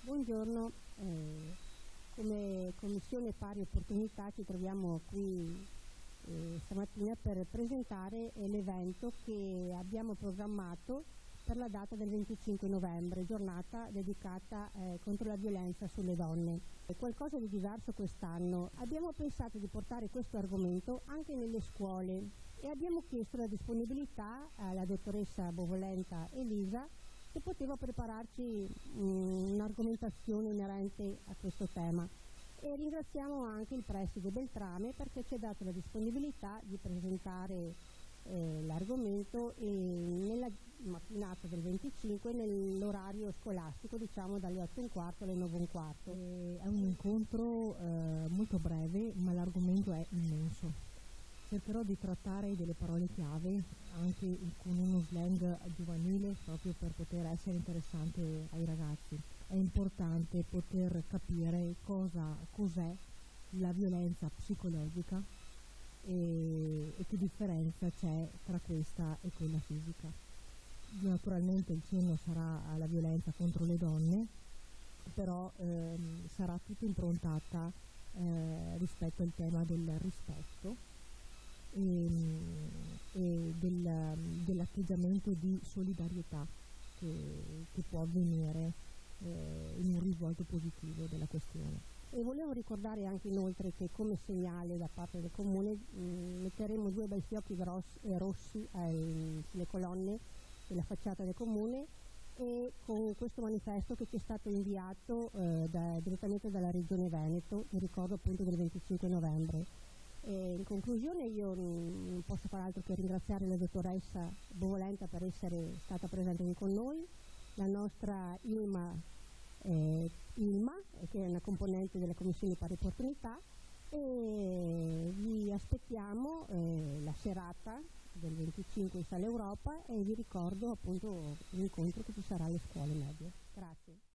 Buongiorno, come Commissione Pari Opportunità ci troviamo qui stamattina per presentare l'evento che abbiamo programmato per la data del 25 novembre, giornata dedicata contro la violenza sulle donne. È qualcosa di diverso quest'anno. Abbiamo pensato di portare questo argomento anche nelle scuole e abbiamo chiesto la disponibilità alla dottoressa Bovolenta Elisa che poteva prepararci un'argomentazione inerente a questo tema. E ringraziamo anche il preside Beltrame perché ci ha dato la disponibilità di presentare l'argomento nella mattinata del 25 nell'orario scolastico, diciamo dalle 8:15 alle 9:15. È un incontro molto breve, ma l'argomento è immenso. Cercherò di trattare delle parole chiave anche con uno slang giovanile proprio per poter essere interessante ai ragazzi. È importante poter capire cos'è la violenza psicologica e che differenza c'è tra questa e quella fisica. Naturalmente il cenno sarà alla violenza contro le donne, però sarà tutta improntata rispetto al tema del rispetto e dell'atteggiamento di solidarietà che può avvenire in un risvolto positivo della questione. E volevo ricordare anche inoltre che come segnale da parte del Comune metteremo 2 bei fiocchi rossi sulle colonne della facciata del Comune e con questo manifesto che ci è stato inviato direttamente dalla Regione Veneto, in ricordo appunto del 25 novembre. In conclusione io non posso far altro che ringraziare la dottoressa Bovolenta per essere stata presente qui con noi, la nostra Ilma, che è una componente della Commissione Pari Opportunità, e vi aspettiamo la serata del 25 in Sala Europa e vi ricordo appunto l'incontro che ci sarà alle scuole medie. Grazie.